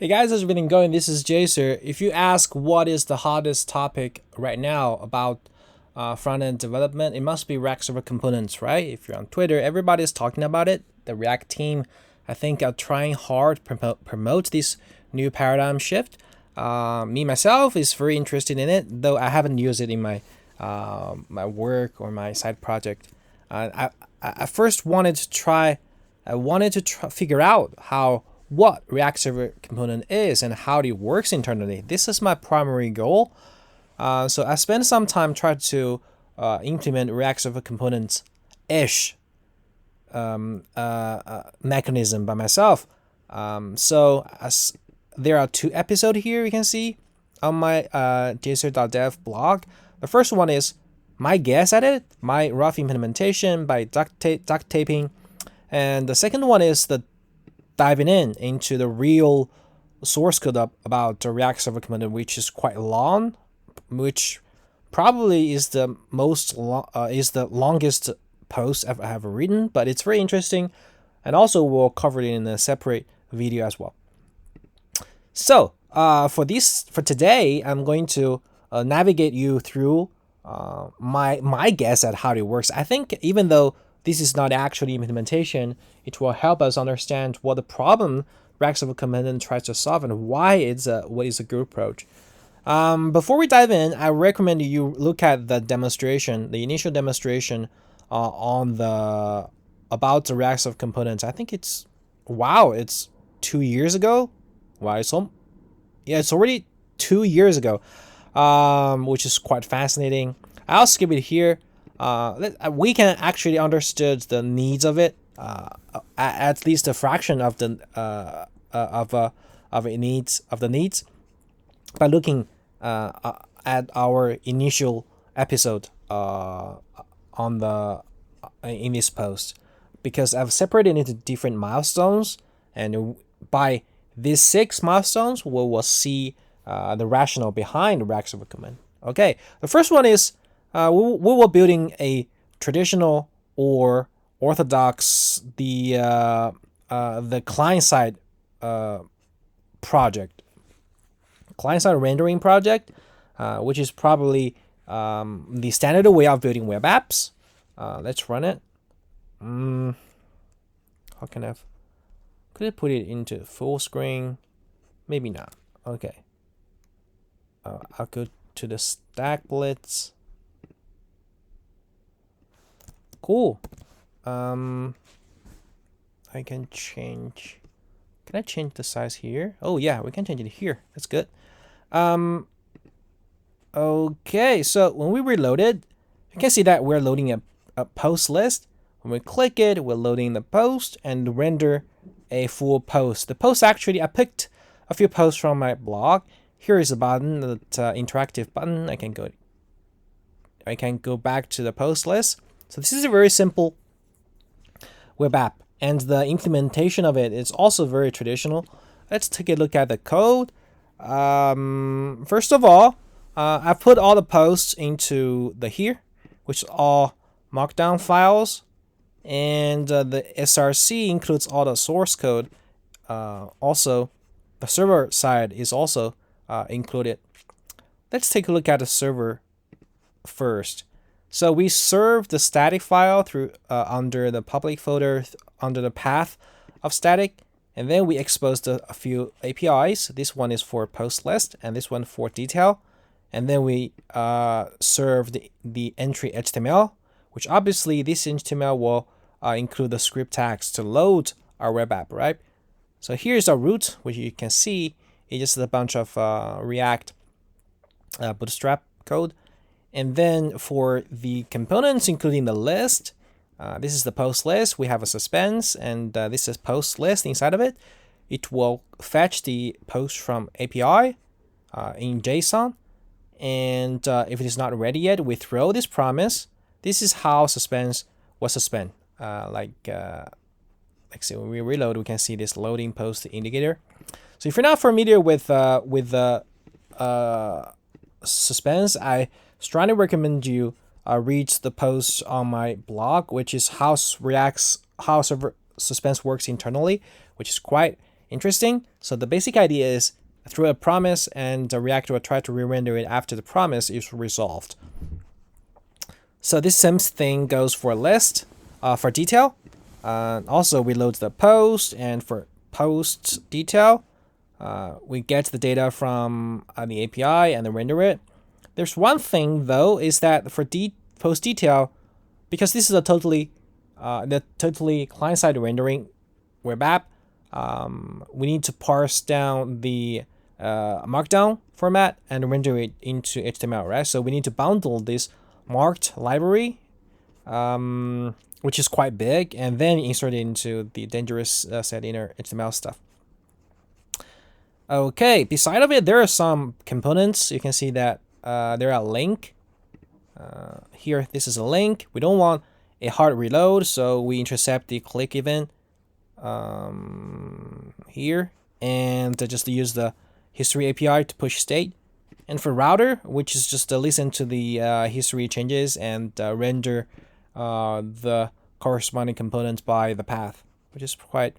Hey guys, how's it been going? This is JSer. If you ask what is the hottest topic right now about front-end development, it must be React Server Components, right? If you're on Twitter, everybody's talking about it. The React team, I think, are trying hard to promote this new paradigm shift. Me myself is very interested in it, though I haven't used it in my my work or my side project. I first wanted to try. I wanted to figure out what React Server Component is and how it works internally. This is my primary goal. So I spent some time trying to implement React Server Components-ish mechanism by myself. So there are two episodes here you can see on my JSer.dev blog. The first one is my guess at it, my rough implementation by duct taping. And the second one is the diving into the real source code about the React Server Component, which is quite long, which probably is the longest post I've ever written, but it's very interesting, and also we'll cover it in a separate video as well. So for today, I'm going to navigate you through my guess at how it works. I think even though this is not actually implementation, it will help us understand what the problem React Server Component tries to solve and why what is a good approach. Before we dive in, I recommend you look at the demonstration, the initial demonstration about the React Server Components. I think it's 2 years ago. Wow, it's already 2 years ago, which is quite fascinating. I'll skip it here. We can actually understand the needs of it, at least a fraction of the needs by looking at our initial episode in this post, because I've separated into different milestones, and by these 6 milestones we will see the rationale behind the React Server Component. Okay, the first one is we were building a traditional or orthodox the client-side project, client-side rendering project, which is probably the standard way of building web apps. Let's run it. How can could I put it into full screen? Maybe not. Okay. I'll go to the stack blitz. Cool. I can change. Can I change the size here? Oh yeah, we can change it here. That's good. Okay, so when we reload it, you can see that we're loading a post list. When we click it, we're loading the post and render a full post. The post, actually, I picked a few posts from my blog. Here is a button, that interactive button. I can go back to the post list. So this is a very simple web app, and the implementation of it is also very traditional. Let's take a look at the code. First of all, I put all the posts into here, which is all markdown files, and the SRC includes all the source code. Also, the server side is also included. Let's take a look at the server first. So we serve the static file through under the public folder under the path of static, and then we exposed a few APIs. This one is for post list, and this one for detail. And then we serve the entry HTML, which obviously this HTML will include the script tags to load our web app, right? So here's our root, which you can see is just a bunch of React Bootstrap code. And then for the components, including the list, this is the post list. We have a suspense, and this is post list inside of it. It will fetch the post from API in JSON. And if it is not ready yet, we throw this promise. This is how suspense was suspend. Say when we reload, we can see this loading post indicator. So if you're not familiar with suspense, I strongly recommend you read the post on my blog, which is how Suspense works internally, which is quite interesting. So the basic idea is through a promise, and the React will try to re-render it after the promise is resolved. So this same thing goes for list, for detail. Also, we load the post, and for post detail, we get the data from the API and then render it. There's one thing though, is that for post detail, because this is a totally client-side rendering web app, we need to parse down the markdown format and render it into HTML, right? So we need to bundle this marked library, which is quite big, and then insert it into the dangerous set inner HTML stuff. Okay, beside of it, there are some components. You can see that there are a link. Here, this is a link. We don't want a hard reload, so we intercept the click event here, and just use the history API to push state. And for router, which is just to listen to the history changes and render the corresponding components by the path, which is quite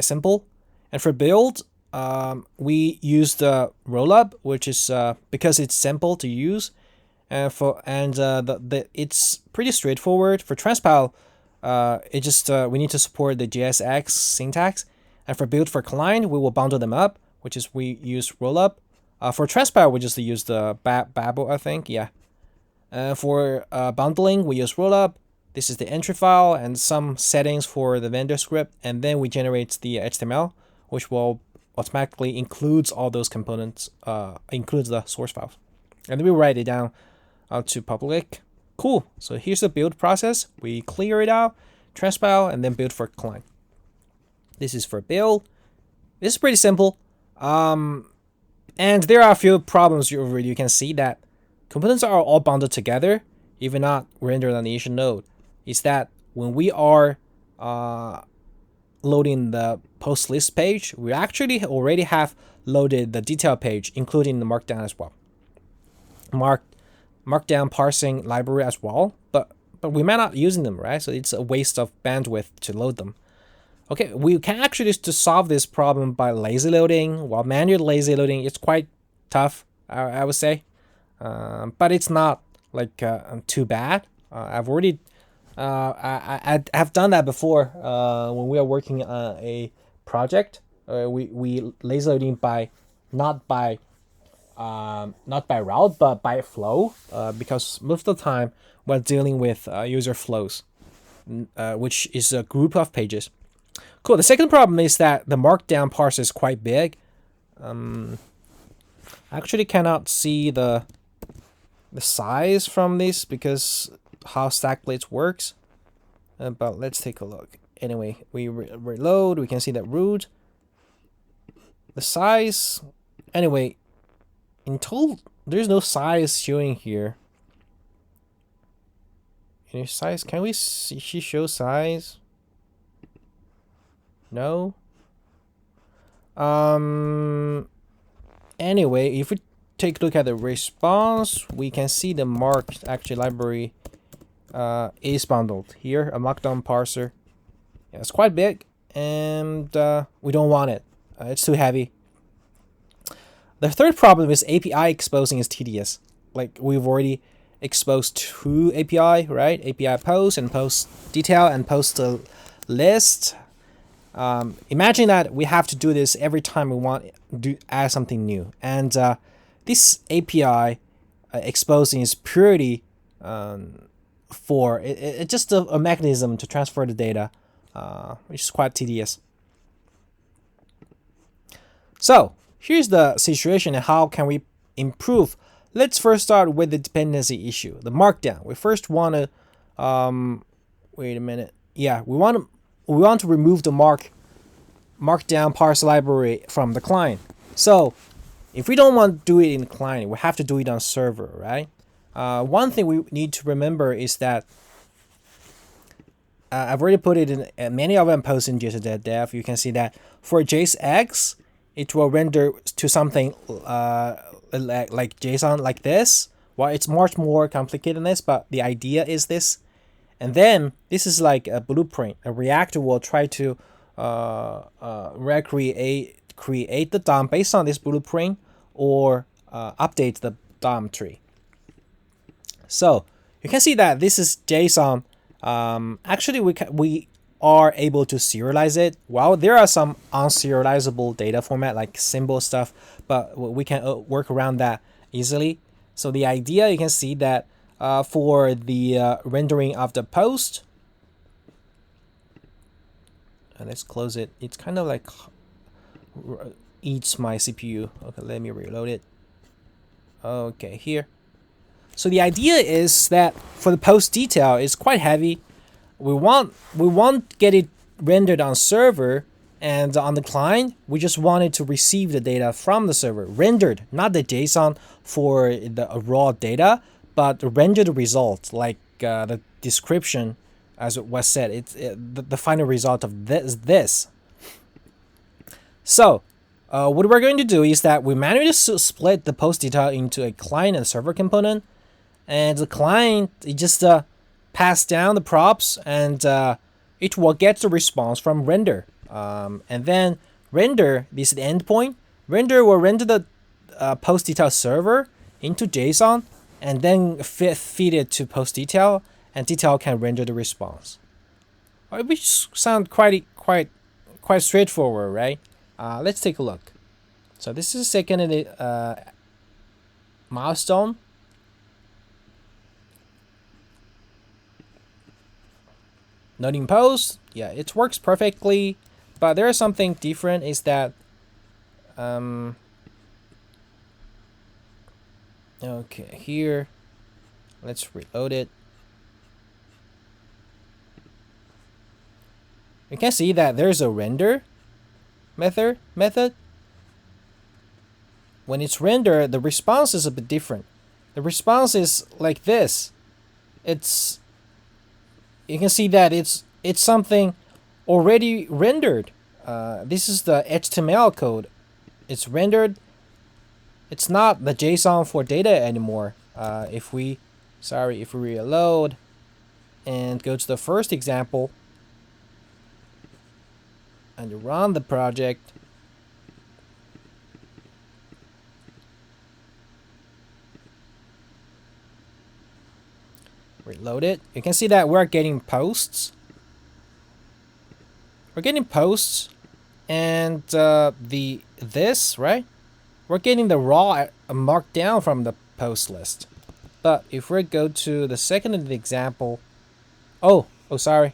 simple. And for build, we use the rollup, which is because it's simple to use, it's pretty straightforward. For transpile, we need to support the JSX syntax, and for build for client, we will bundle them up, which is we use rollup. For transpile, we just use the Babel, I think, yeah. For bundling, we use rollup. This is the entry file and some settings for the vendor script, and then we generate the HTML, which will automatically includes all those components, includes the source files. And then we write it down to public. Cool. So here's the build process. We clear it out, transpile, and then build for client. This is for build. This is pretty simple. And there are a few problems you can see that components are all bundled together, even not rendered on the initial node. Is that when we are loading the post list page, we actually already have loaded the detail page, including the markdown as well. Markdown parsing library as well, but we might not using them, right? So it's a waste of bandwidth to load them. Okay, we can actually just to solve this problem by lazy loading. While manual lazy loading, it's quite tough, I would say, but it's not like too bad. I've already I have done that before when we are working on a project. We lazy loading by not by route but by flow, because most of the time we're dealing with user flows, which is a group of pages. Cool. The second problem is that the markdown parser is quite big. I actually cannot see the size from this because how Stackblades works. But let's take a look. Anyway, we reload. We can see that root. The size. Anyway, in total, there's no size showing here. Any size? Can we see? Show size? No. Anyway, if we take a look at the response, we can see the marked actually library is bundled here, a markdown parser. Yeah, it's quite big, and we don't want it. It's too heavy. The third problem is API exposing is tedious. Like we've already exposed two API, right? API post and post detail and post list. Imagine that we have to do this every time we want to add something new, and this API exposing is purely for it's just a mechanism to transfer the data, which is quite tedious. So here's the situation and how can we improve. Let's first start with the dependency issue, the markdown. We first want to wait a minute. Yeah, we want to remove the markdown parse library from the client. So if we don't want to do it in the client, we have to do it on server, right? One thing we need to remember is that I've already put it in many of them posts in JSer.dev. You can see that for JSX, it will render to something like JSON like this. Well, it's much more complicated than this, but the idea is this. And then this is like a blueprint. A React will try to create the DOM based on this blueprint, or update the DOM tree. So you can see that this is JSON. Actually, we are able to serialize it. Well, there are some unserializable data format like symbol stuff, but we can work around that easily. So the idea, you can see that for the rendering of the post, and let's close it. It's kind of like eats my CPU. Okay, let me reload it. Okay, here. So the idea is that for the post detail, it's quite heavy. We won't get it rendered on server, and on the client, we just wanted to receive the data from the server, rendered, not the JSON for the raw data, but render the result, like the description, as it was said. It's the final result of this. So what we're going to do is that we manually split the post detail into a client and server component, and the client, it just pass down the props, and it will get the response from render. And then render, this is the endpoint. Render will render the post detail server into JSON, and then feed it to post detail, and detail can render the response. Which sound quite straightforward, right? Let's take a look. So this is the second milestone. Loading post, yeah, it works perfectly, but there is something different, is that okay, here, let's reload it. You can see that there's a render method. When it's rendered, the response is a bit different. The response is like this. You can see that it's something already rendered. This is the HTML code. It's rendered. It's not the JSON for data anymore. If we reload and go to the first example and run the project, reload it, you can see that we're getting posts. We're getting posts, and this, right? We're getting the raw markdown from the post list. But if we go to the second example, oh, sorry.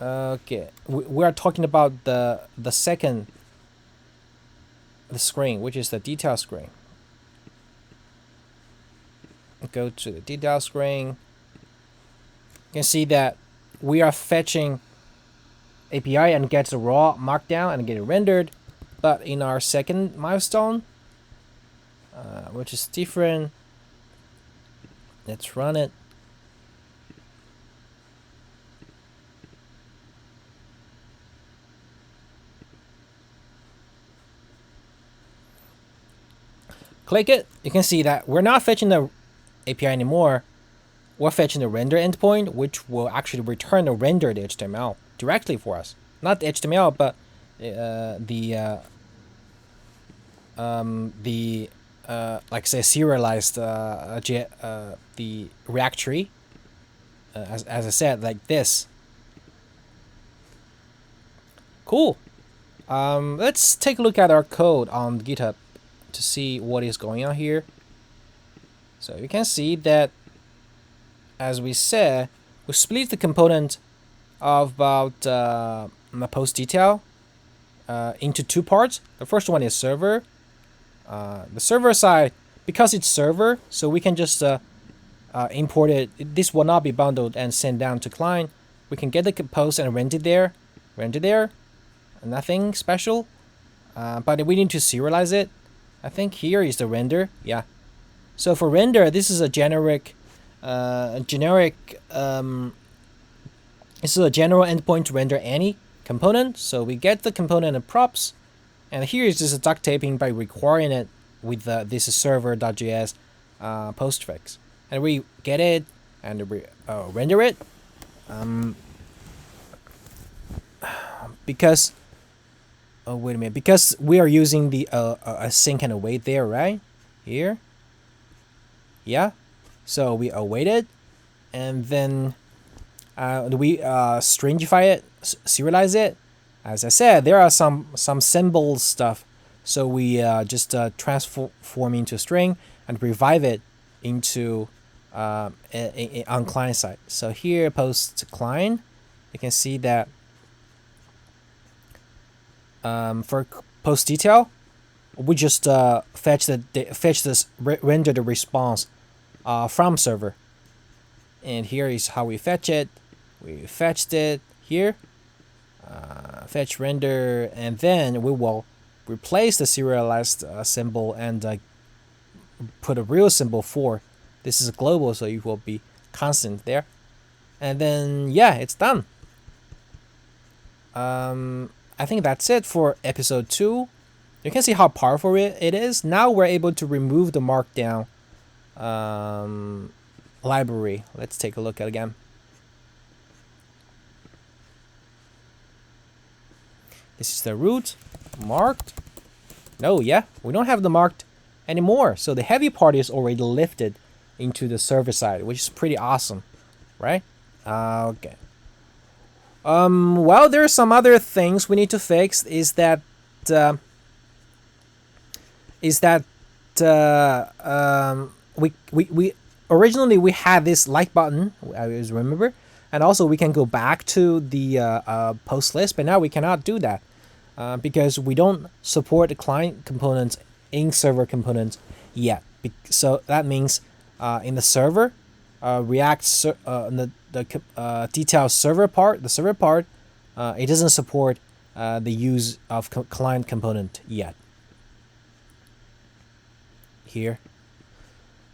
Okay, we are talking about the second screen, which is the detail screen. Go to the detail screen. You can see that we are fetching API and gets the raw markdown and get it rendered. But in our second milestone, which is different, let's run it. Click it, you can see that we're not fetching the API anymore. We're fetching the render endpoint, which will actually return the rendered HTML directly for us. Not the HTML, but like say serialized the React tree, as I said, like this. Cool. Let's take a look at our code on GitHub to see what is going on here. So you can see that, as we said, we split the component of about the post detail into two parts. The first one is server. The server side, because it's server, so we can just import it. This will not be bundled and sent down to client. We can get the post and render there. Nothing special, but we need to serialize it. I think here is the render. Yeah. So for render, this is a generic. This is a general endpoint to render any component. So we get the component and props, and here is just a duct taping by requiring it with this is server.js postfix, and we get it and we render it. because oh wait a minute, because we are using the async and await there, right? Here, yeah. So we await it, and then we stringify it, serialize it. As I said, there are some symbol stuff, so we just transform into a string and revive it into on client side. So here, post client, you can see that for post detail, we just fetch this render the response from server, and here is how we fetch it. We fetched it here, fetch render, and then we will replace the serialized symbol and put a real symbol for. This is global, so it will be constant there, and then yeah, it's done. I think that's it for episode 2. You can see how powerful it is. Now we're able to remove the markdown library. Let's take a look at it again. This is the root, marked. No, yeah, we don't have the marked anymore. So the heavy part is already lifted into the server side, which is pretty awesome, right? Okay. Well, there are some other things we need to fix. Is that we originally we had this like button, I remember, and also we can go back to the post list, but now we cannot do that because we don't support the client components in server components yet. So that means in the server, React the detail server part, it doesn't support the use of client component yet. Here,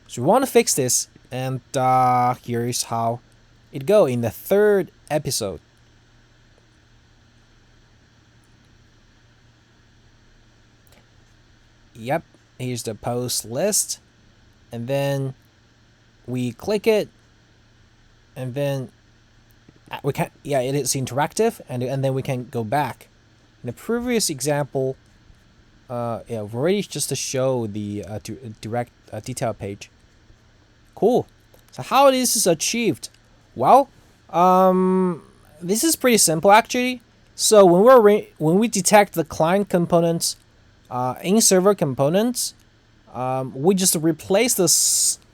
so we want to fix this, and here is how it go in the 3rd episode. Yep, here's the post list, and then we click it, and then we can, yeah, it is interactive, and then we can go back. In the previous example, yeah, we've already just to show the direct detail page. Cool. So how this is achieved? Well, this is pretty simple actually. So when we detect the client components in server components, we just replace the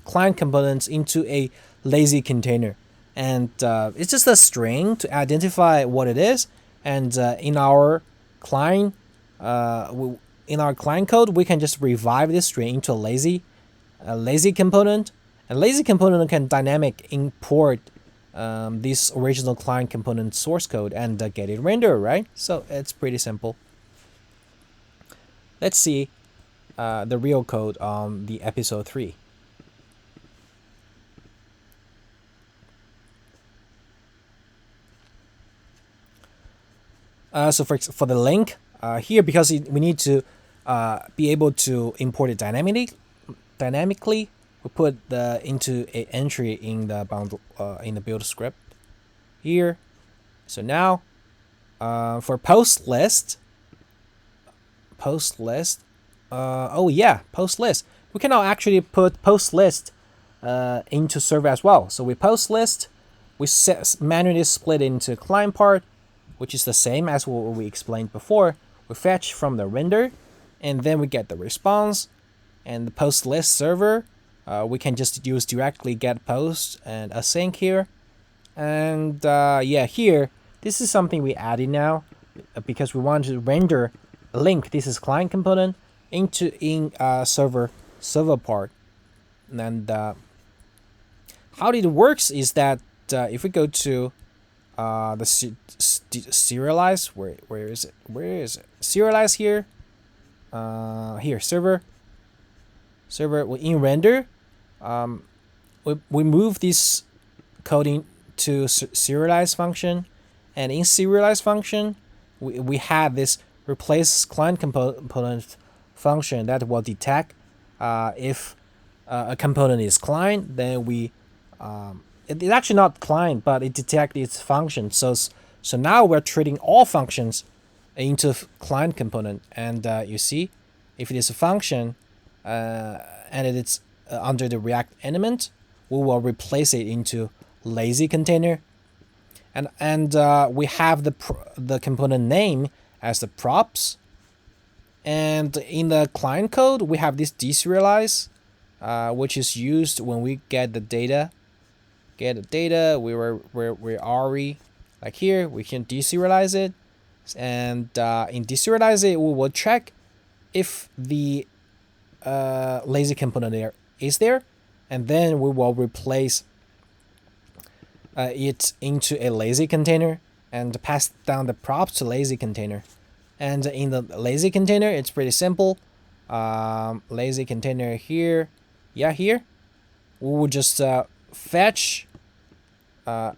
client components into a lazy container, and it's just a string to identify what it is. And in our client code, we can just revive this string into a lazy component, and lazy component can dynamic import this original client component source code and get it rendered, right? So it's pretty simple. Let's see the real code on the episode 3. So for the link here, because we need to be able to import it dynamically, we put into an entry in the build script here. So now for post list, oh yeah, post list, we can now actually put post list into server as well. So we post list, we manually split into client part, which is the same as what we explained before. We fetch from the render, and then we get the response, and the post list server, we can just use directly get post and async here. And yeah, here, this is something we added now because we want to render a link. This is client component in server part. And how it works is that if we go to the serialize, where is it serialize here, here server in render, we move this coding to serialize function, and in serialize function we have this replace client component function that will detect if a component is client, then we it's actually not client, but it detects its function. So So now we're treating all functions into client component, and you see, if it is a function and it's under the React element, we will replace it into lazy container, and we have the component name as the props, and in the client code we have this deserialize, which is used when we get the data. Where are we? Like here, we can deserialize it, and in deserialize it, we will check if the lazy component is there, and then we will replace it into a lazy container and pass down the props to lazy container. And in the lazy container, it's pretty simple. Lazy container here, here we will just fetch,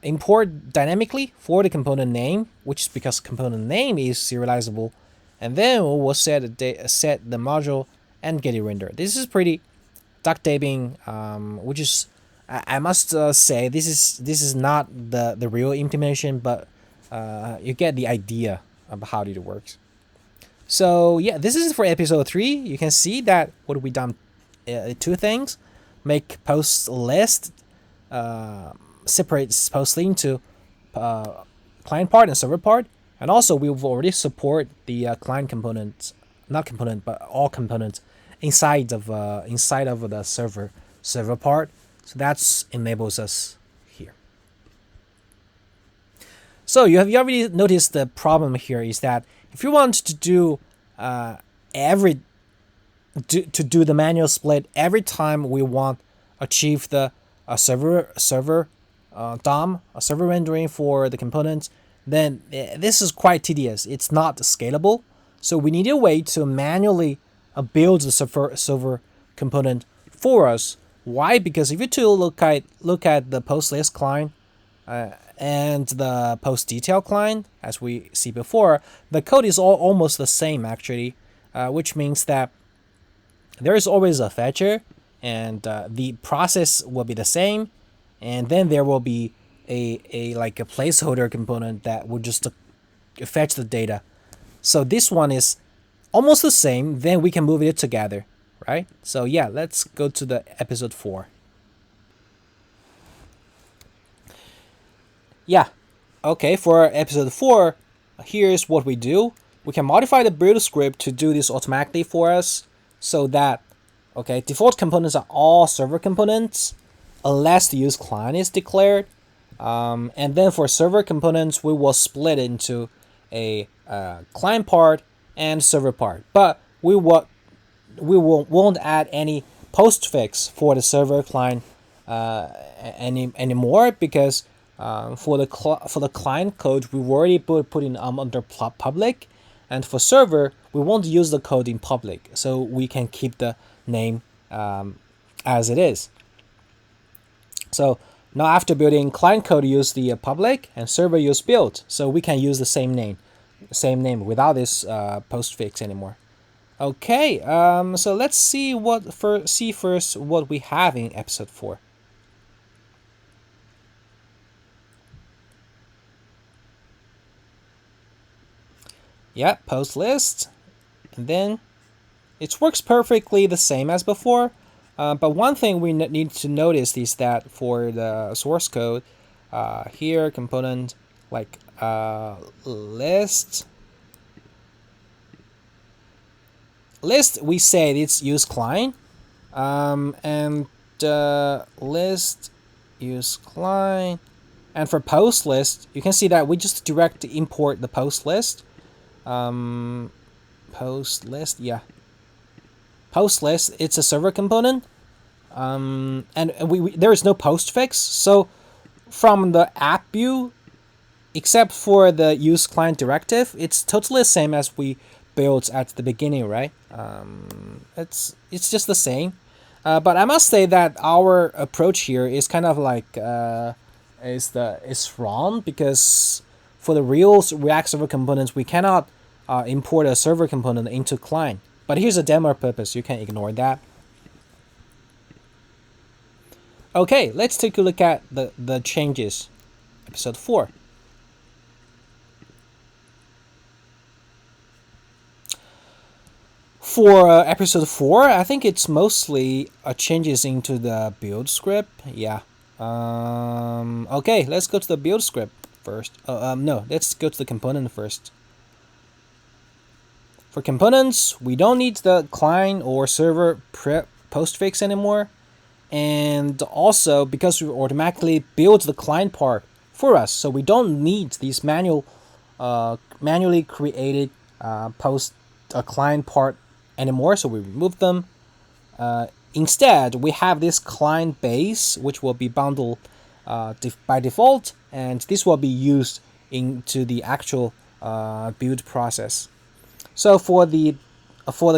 import dynamically for the component name, which is because component name is serializable, and then we will set the module and get it rendered. This is pretty duck taping, which is, I must say, this is not the real implementation, but you get the idea of how it works. So yeah, this is for episode 3. You can see that what we done, 2 things: make post list, separate post list into client part and server part, and also we've already support the client components, not component, but all components inside of the server part. So that's enables us here. So you already noticed the problem here is that if you want to do the manual split every time we want achieve the server DOM, a server rendering for the components, then this is quite tedious. It's not scalable. So we need a way to manually build the server component for us. Why? Because if you look at the post list client and the post detail client, as we see before, the code is almost the same actually, which means that there is always a fetcher, and the process will be the same, and then there will be a placeholder component that will just fetch the data. So this one is almost the same. Then we can move it together, right? So yeah, let's go to the episode 4. Yeah, okay, for episode 4, here's what we do. We can modify the build script to do this automatically for us, so that, okay, default components are all server components unless the use client is declared. And then for server components, we will split into a client part and server part, but we won't add any postfix for the server client anymore, because for the client code we've already put in under public, and for server we won't use the code in public, so we can keep the name as it is. So now after building, client code use the public and server use build, so we can use the same name without this postfix anymore. Okay, so let's see first what we have in episode 4. Yeah, post list, and then it works perfectly the same as before. But one thing we need to notice is that for the source code, here component list, we say it's use client, and list use client, and for post list, you can see that we just direct import the post list. Post list, it's a server component, and there is no postfix. So from the app view, except for the use client directive, it's totally the same as we built at the beginning, right? It's just the same. But I must say that our approach here is kind of is wrong, because for the real React server components, we cannot import a server component into client. But here's a demo purpose. You can ignore that. Okay, let's take a look at the changes. Episode 4. For episode 4, I think it's mostly changes into the build script. Yeah. Okay, let's go to the build script first. No, let's go to the component first. For components, we don't need the client or server postfix anymore. And also, because we automatically build the client part for us, so we don't need these manually created post client part anymore. So we remove them. Instead, we have this client base, which will be bundled by default, and this will be used into the actual build process. So for the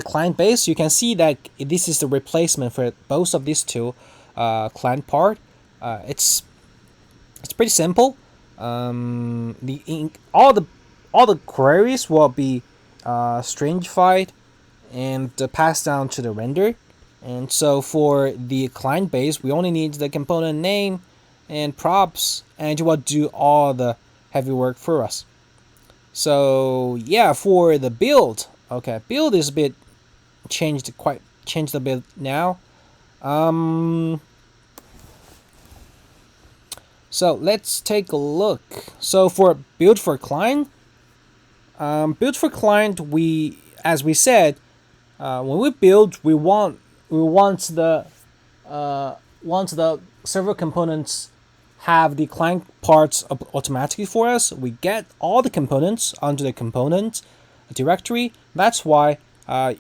client base, you can see that this is the replacement for both of these two client part. It's pretty simple. All the queries will be stringified and passed down to the render. And so for the client base, we only need the component name and props, and it will do all the heavy work for us. So yeah, for the build, okay, build is a bit changed a bit now. So let's take a look. So for build for client, we, as we said, when we build, we want the server components have the client parts automatically for us. We get all the components under the component directory. That's why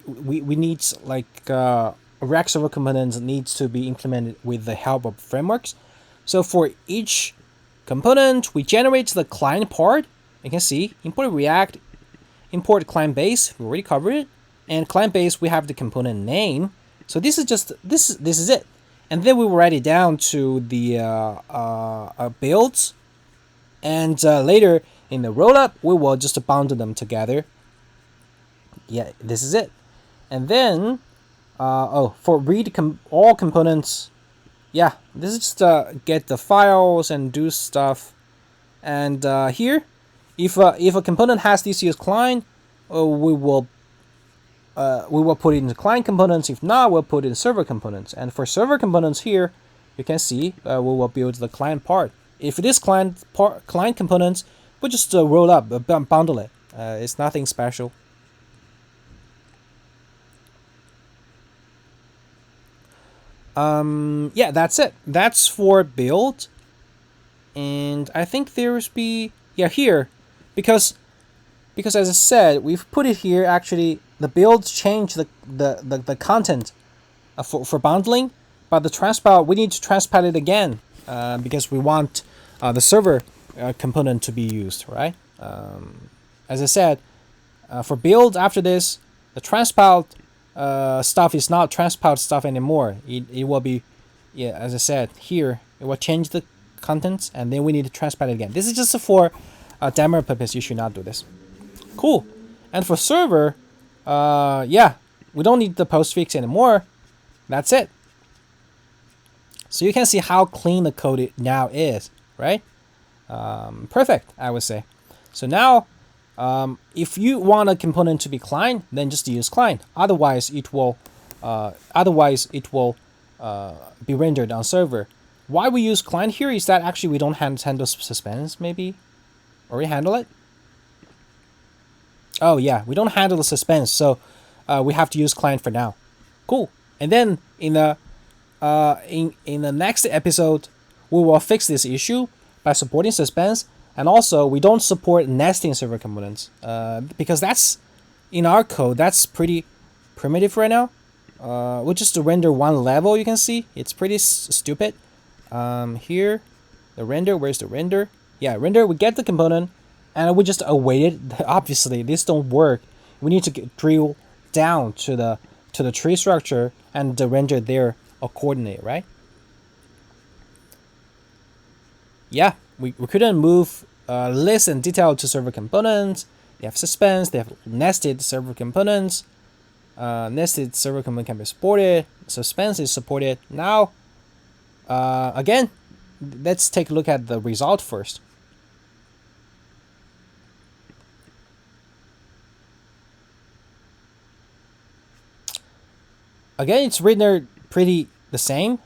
we need like React server components needs to be implemented with the help of frameworks. So for each component, we generate the client part. You can see import React, import client base. We already covered it. And client base, we have the component name. So this is just this is it. And then we will write it down to the builds, and later in the rollup, we will just bundle them together. Yeah, this is it. And then, for read all components, yeah, this is just get the files and do stuff. And here, if a component has this use client, we will put it into client components. If not, we'll put it in server components. And for server components here, you can see we will build the client part. If it is client components, we'll just roll up, bundle it. It's nothing special. Yeah, that's it. That's for build. And I think there's here, because as I said, we've put it here. Actually, the builds change the content for bundling, but the transpile, we need to transpile it again because we want the server component to be used, right? As I said, for build after this, the transpiled stuff is not transpiled stuff anymore. It will be, yeah, as I said here, it will change the contents, and then we need to transpile it again. This is just for demo purpose. You should not do this. Cool. And for server, yeah, we don't need the postfix anymore. That's it. So you can see how clean the code now is, right? Perfect, I would say. So now, if you want a component to be client, then just use client. Otherwise, it will be rendered on server. Why we use client here is that actually we don't handle suspense, maybe, or we handle it. Oh yeah, we don't handle the suspense, so we have to use client for now. Cool. And then in the next episode, we will fix this issue by supporting suspense, and also we don't support nesting server components because that's in our code that's pretty primitive right now. We'll just render one level. You can see it's pretty stupid. Here, the render. Where's the render? Yeah, render. We get the component. And we just await it. Obviously, this don't work. We need to drill down to the tree structure and render there accordingly, right? Yeah, we couldn't move list and detail to server components. They have suspense. They have nested server components. Nested server component can be supported. Suspense is supported. Now, again, let's take a look at the result first. again, it's rendered pretty the same.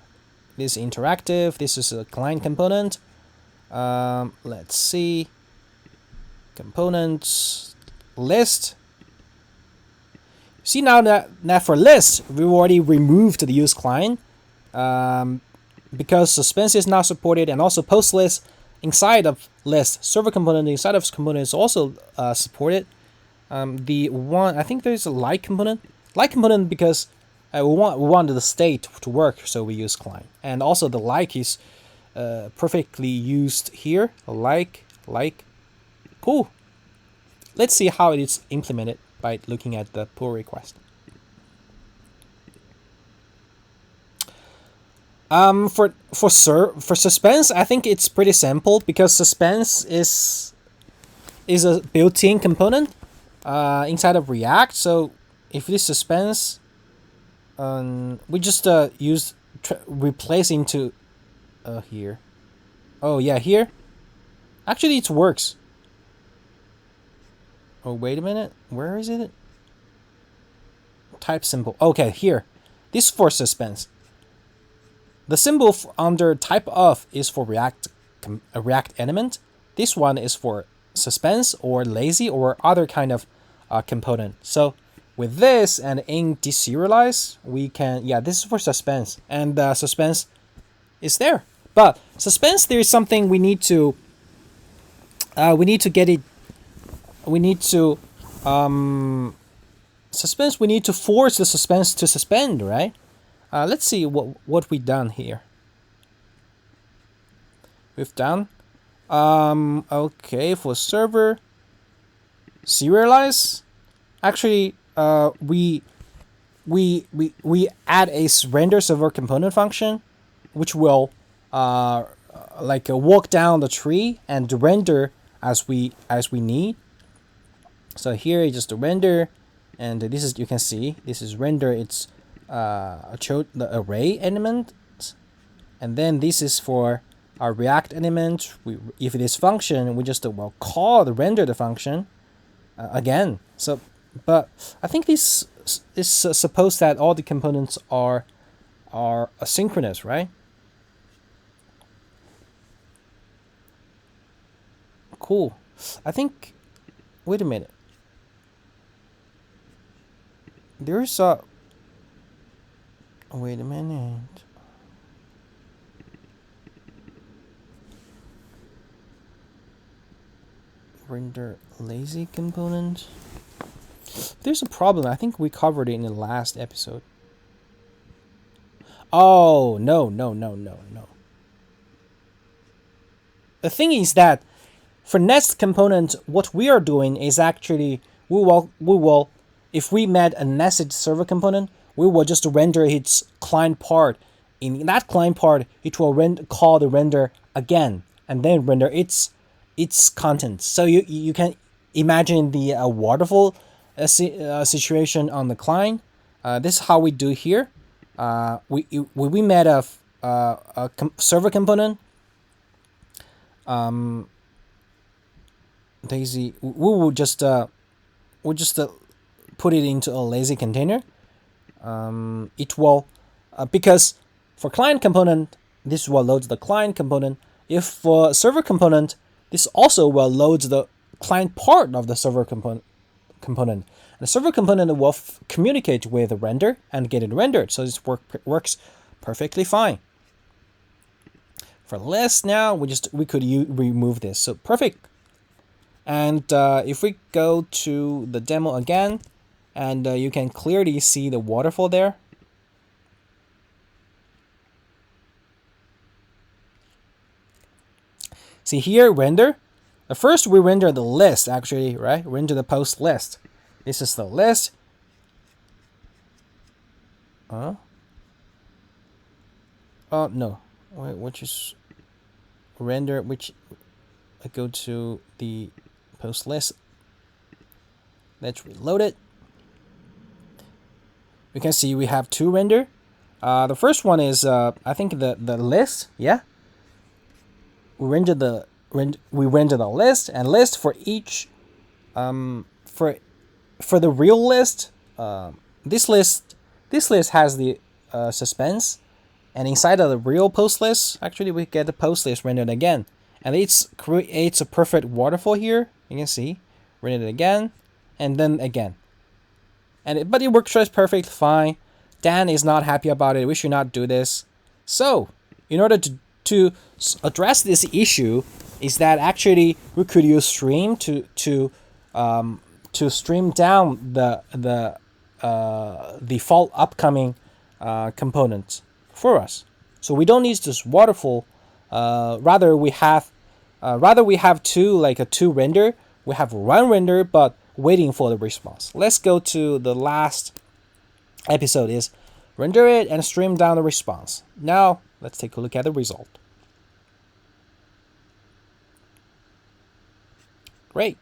This is interactive. This is a client component. Let's see. Components list. See now that for list, we've already removed the use client because Suspense is not supported, and also post list inside of list, server component inside of component is also supported. The one, I think there's a like component because we want the state to work, so we use client, and also the like is perfectly used here. Like, cool. Let's see how it is implemented by looking at the pull request. For Suspense, I think it's pretty simple because Suspense is a built-in component inside of React. So if this Suspense, we just replace into here. Oh yeah, here. Actually, it works. Oh, wait a minute. Where is it? Type symbol. Okay, here. This is for Suspense. The symbol under type of is for React element. This one is for Suspense or lazy or other kind of component. So with this and in deserialize, we can, yeah, this is for Suspense, and Suspense is there. But Suspense, there is something we need to get it. We need to Suspense. We need to force the Suspense to suspend, right? Let's see what we've done here. We've done okay for server serialize. Actually, we add a render server component function, which will walk down the tree and render as we need. So here is just a render, and this is, you can see this is render. It's the array element, and then this is for our React element. If it is function, we just call the render the function again. So, but I think this is suppose that all the components are asynchronous, right? Cool. I think. Wait a minute. There's a. Wait a minute. Render lazy component. There's a problem. I think we covered it in the last episode. Oh, no. The thing is that for next component, what we are doing is actually we will if we made a nested server component, we will just render its client part. In that client part, it will call the render again, and then render its contents. So you can imagine the waterfall situation on the client. This is how we do here. We made a server component. Daisy, we will just put it into a lazy container. It will because for client component, this will load the client component. If for server component, this also will load the client part of the server component. And the server component will communicate with the render and get it rendered. So this works perfectly fine. For list now, we could remove this. So perfect. And if we go to the demo again, and you can clearly see the waterfall there. See here, render. First, we render the list, actually, right? Render the post list. This is the list. Oh, no. Wait, which is render, which I go to the post list. Let's reload it. You can see we have two render. The first one is I think the list. Yeah. We render the list, and list for each for the real list. This list This list has the suspense, and inside of the real post list, actually we get the post list rendered again, and it creates a perfect waterfall here. You can see, rendered again, and then again, but it works just perfect fine. Dan is not happy about it. We should not do this. So, in order to address this issue, is that actually we could use stream to stream down the default upcoming component for us. So we don't need this waterfall. Rather we have two render. We have one render, but waiting for the response. Let's go to the last episode is render it and stream down the response. Now let's take a look at the result. Great.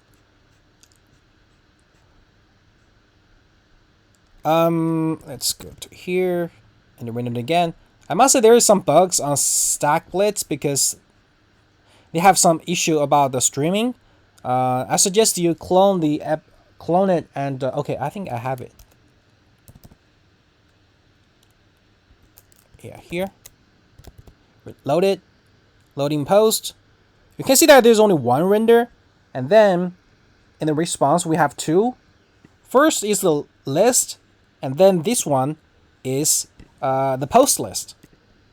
Let's go to here and render it again. I must say there is some bugs on StackBlitz because they have some issue about the streaming. I suggest you clone the app, clone it, and okay, I think I have it. Yeah, here. Load it. Loading post. You can see that there's only one render, and then in the response we have two. First is the list, and then this one is the post list.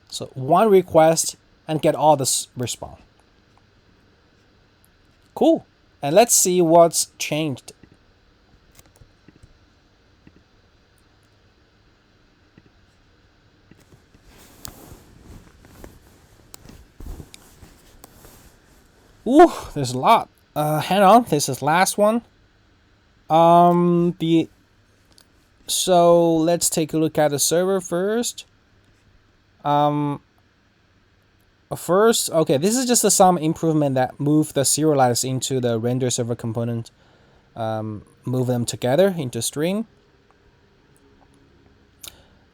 So one request and get all this response. Cool. And let's see what's changed. Ooh, there's a lot. Hang on, this is last one. So let's take a look at the server first. Okay, this is just some improvement that move the serialize into the render server component. Move them together into stream.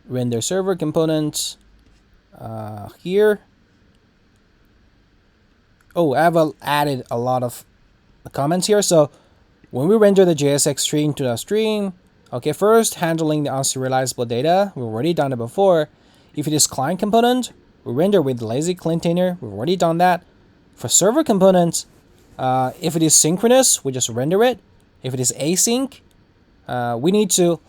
Render server component here. Oh, I've added a lot of comments here. So when we render the JSX stream to the stream, okay, first handling the unserializable data, we've already done it before. If it is client component, we render with lazy container, we've already done that. For server components, if it is synchronous, we just render it. If it is async, we need to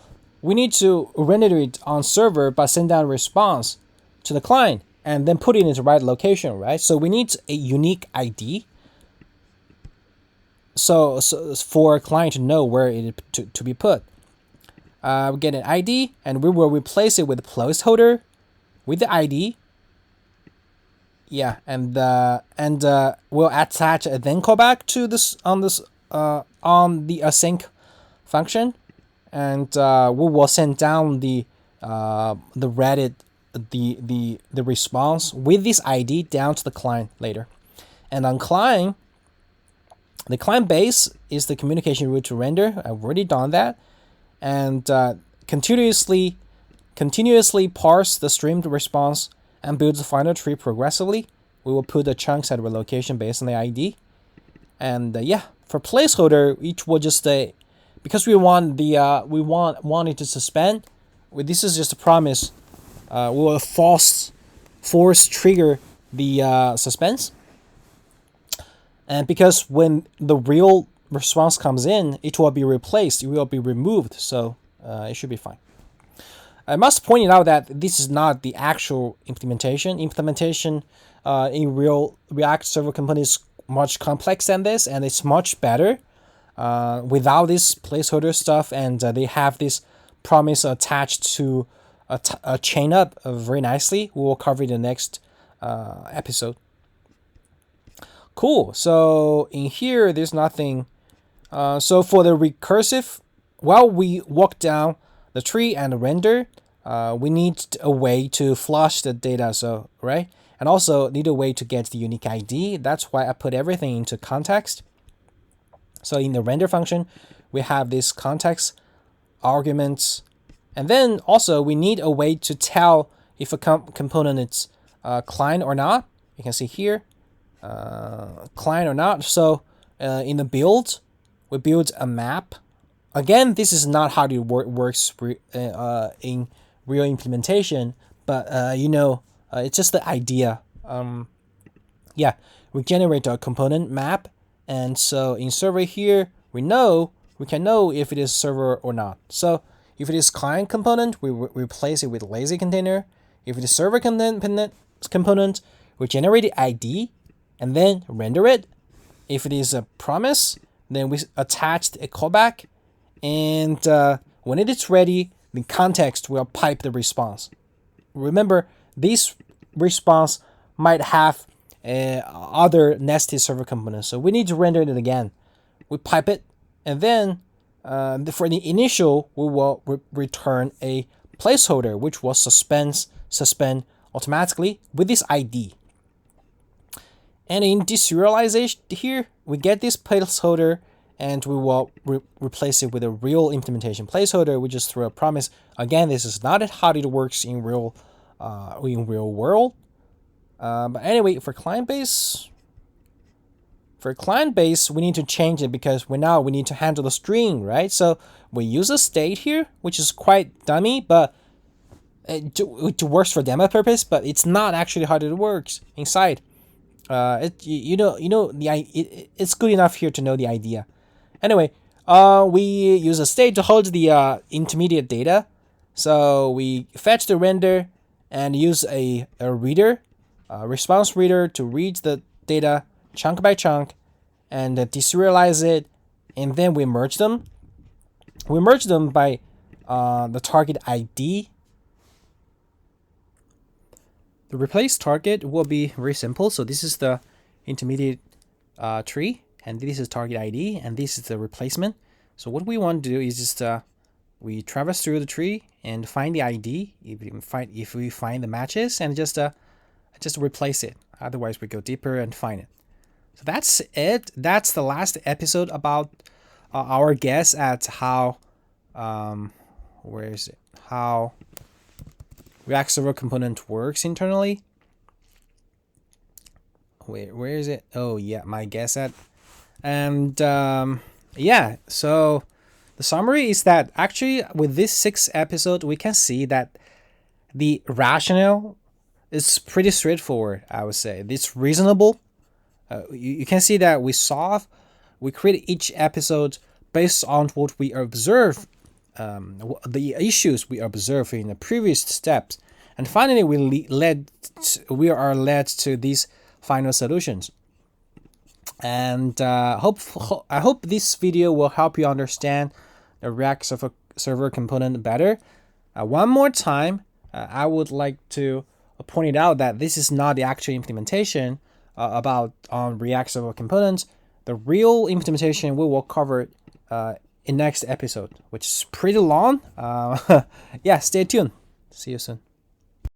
render it on server but send down a response to the client and then put it in the right location, right? So we need a unique ID. So for a client to know where it to be put. We get an ID and we will replace it with a placeholder with the ID. Yeah, and we'll attach a then callback to this on the async function, and we will send down the Reddit the response with this ID down to the client later. And on client, the client base is the communication route to render. I've already done that, and continuously parse the streamed response and build the final tree progressively. We will put the chunks at a location based on the ID. And yeah, for placeholder, each will just stay because we want it to suspend. This is just a promise. We will force trigger the suspense. And because when the real response comes in, it will be replaced. It will be removed. So it should be fine. I must point out that this is not the actual implementation. Implementation in real React server component is much complex than this, and it's much better without this placeholder stuff. And they have this promise attached to a chain up very nicely. We will cover it in the next episode. Cool. So in here, there's nothing. So for the recursive, while we walk down the tree and render, we need a way to flush the data. So right, and also need a way to get the unique ID. That's why I put everything into context. So in the render function, we have this context arguments, and then also we need a way to tell if a component is client or not. You can see here, client or not. So in the build, we build a map. Again, this is not how it works in real implementation, but it's just the idea. Yeah, we generate a component map, and so in server here, we can know if it is server or not. So if it is client component, we replace it with lazy container. If it is server component, we generate the ID and then render it. If it is a promise, then we attach a callback, and when it is ready, the context will pipe the response. Remember, this response might have other nested server components, so we need to render it again. We pipe it, and then for the initial, we will return a placeholder, which will suspend automatically with this ID. And in deserialization here, we get this placeholder, and we will replace it with a real implementation placeholder. We just throw a promise. Again, this is not how it works in real world. But anyway, for client base, we need to change it because we need to handle the string, right? So we use a state here, which is quite dummy, but it works for demo purpose. But it's not actually how it works inside. It's good enough here to know the idea. Anyway, we use a state to hold the intermediate data. So we fetch the render and use a reader, response reader, to read the data chunk by chunk and deserialize it, and then we merge them. We merge them by the target ID. The replace target will be very simple. So this is the intermediate tree, and this is target ID, and this is the replacement. So what we want to do is just we traverse through the tree and find the ID. If we find the matches, and just replace it. Otherwise, we go deeper and find it. So that's it. That's the last episode about our guess at how how React Server component works internally. Where is it? Oh yeah, my guess at. And yeah, so the summary is that actually with this 6th episode, we can see that the rationale is pretty straightforward. I would say it's reasonable. You can see that we create each episode based on what we observe, the issues we observe in the previous steps, and finally we are led to these final solutions. And I hope this video will help you understand the React Server component better. One more time, I would like to point it out that this is not the actual implementation about React Server components. The real implementation we will cover in next episode, which is pretty long. Yeah, stay tuned. See you soon.